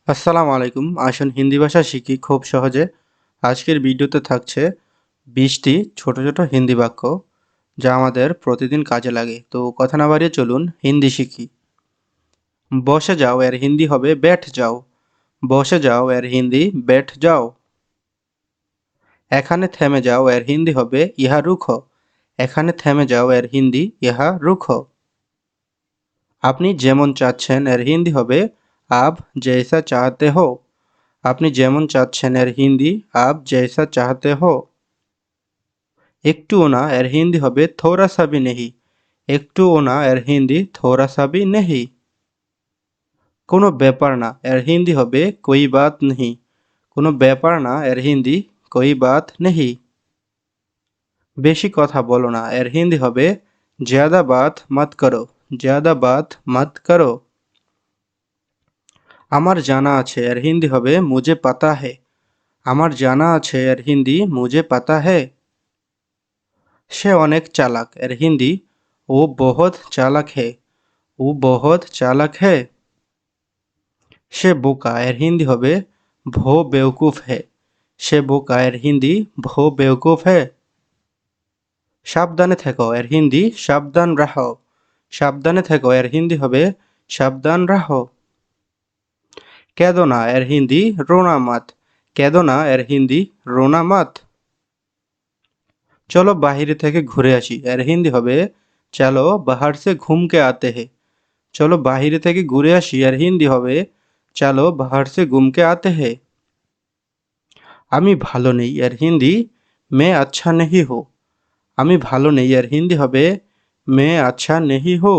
আসসালামু আলাইকুম। আসুন হিন্দি ভাষা শিখি খুব সহজে। আজকের ভিডিওতে থাকছে ২০টি ছোট, ছোট হিন্দি বাক্য যা আমাদের প্রতিদিন কাজে লাগে। তো কথা না বাড়িয়ে চলুন হিন্দি শিখি। বসে যাও এর হিন্দি হবে बैठ যাও। বসে যাও এর হিন্দি बैठ যাও। এখানে থেমে যাও এর হিন্দি হবে यहाँ रुको। এখানে থেমে যাও এর হিন্দি यहाँ रुको। আপনি যেমন চাচ্ছেন এর হিন্দি হবে आप जैसा चाहते हो। আপনি যেমন চাচ্ছেন এর হিন্দি आप जैसा चाहते हो। একটুও না এর হিন্দি হবে थोड़ा सा भी नहीं। একটুও না এর হিন্দি थोड़ा सा भी नहीं। কোনো ব্যাপার না এর হিন্দি হবে कोई बात नहीं। কোনো ব্যাপার না এর হিন্দি कोई बात नहीं। বেশি কথা বলো না এর হিন্দি হবে ज़्यादा बात मत करो। ज़्यादा बात मत करो। আমার জানা আছে এর হিন্দি হবে मुझे पता है। আমার জানা আছে এর হিন্দি मुझे पता है। সে অনেক চালাক এর হিন্দি ও বহুত চালাক হে। ও বহুত চালাক হে। সে বোকা এর হিন্দি হবে ভো বেওকুফ হে। সে বোকা এর হিন্দি ভো বেওকুফ হে। সাবধানে থেকো এর হিন্দি সাবধান রাহো। সাবধানে থেকো এর হিন্দি হবে সাবধান রাহো। কেঁদো না এর হিন্দি রোনা মাত। কেঁদো না এর হিন্দি রোনা মাত। চলো বাহিরে থেকে ঘুরে আসি এর হিন্দি হবে চলো বাহার সে ঘুমকে আতে হে। চলো বাহিরে থেকে ঘুরে আসি এর হিন্দি হবে চলো বাহার সে ঘুমকে আতে হে। আমি ভালো নেই এর হিন্দি মে আচ্ছা নেহি হো। আমি ভালো নেই এর হিন্দি হবে মে আচ্ছা নেহি হো।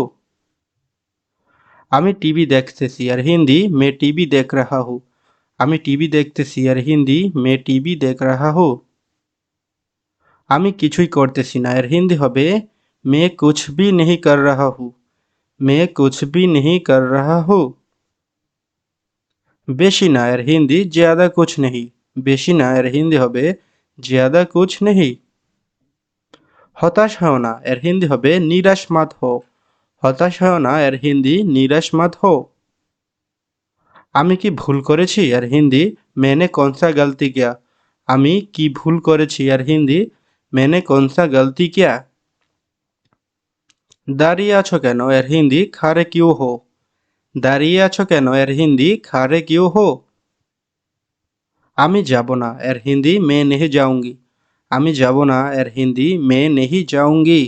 আমি টিভি দেখতেছি এর হিন্দি মে টিভি দেখ রাহা হু। আমি টিভি দেখতেছি এর হিন্দি মে টিভি দেখ রাহা হু। আমি কিছুই করতেছি না এর হিন্দি হবে মে কুছ ভি নেহি কর রাহা হু। মে কুছ ভি নেহি কর রাহা হু। বেশি না এর হিন্দি ज़्यादा कुछ नहीं। বেশি না এর হিন্দি হবে ज़्यादा कुछ नहीं। হতাশ হও না এর হিন্দি হবে নিরাশ মত হো। হতাশ হও না এর হিন্দি নিরাশ মত হো। আমি কি ভুল করেছি এর হিন্দি मैंने कौन सा गलती किया। আমি কি ভুল করেছি এর হিন্দি मैंने कौन सा गलती किया। দাঁড়িয়ে আছো কেন এর হিন্দি খাড়ে কিউ হো। দাঁড়িয়ে আছো কেন এর হিন্দি খাড়ে কিউ হো। আমি যাব না এর হিন্দি मैं नहीं जाऊंगी। আমি যাব না এর হিন্দি मैं नहीं जाऊंगी।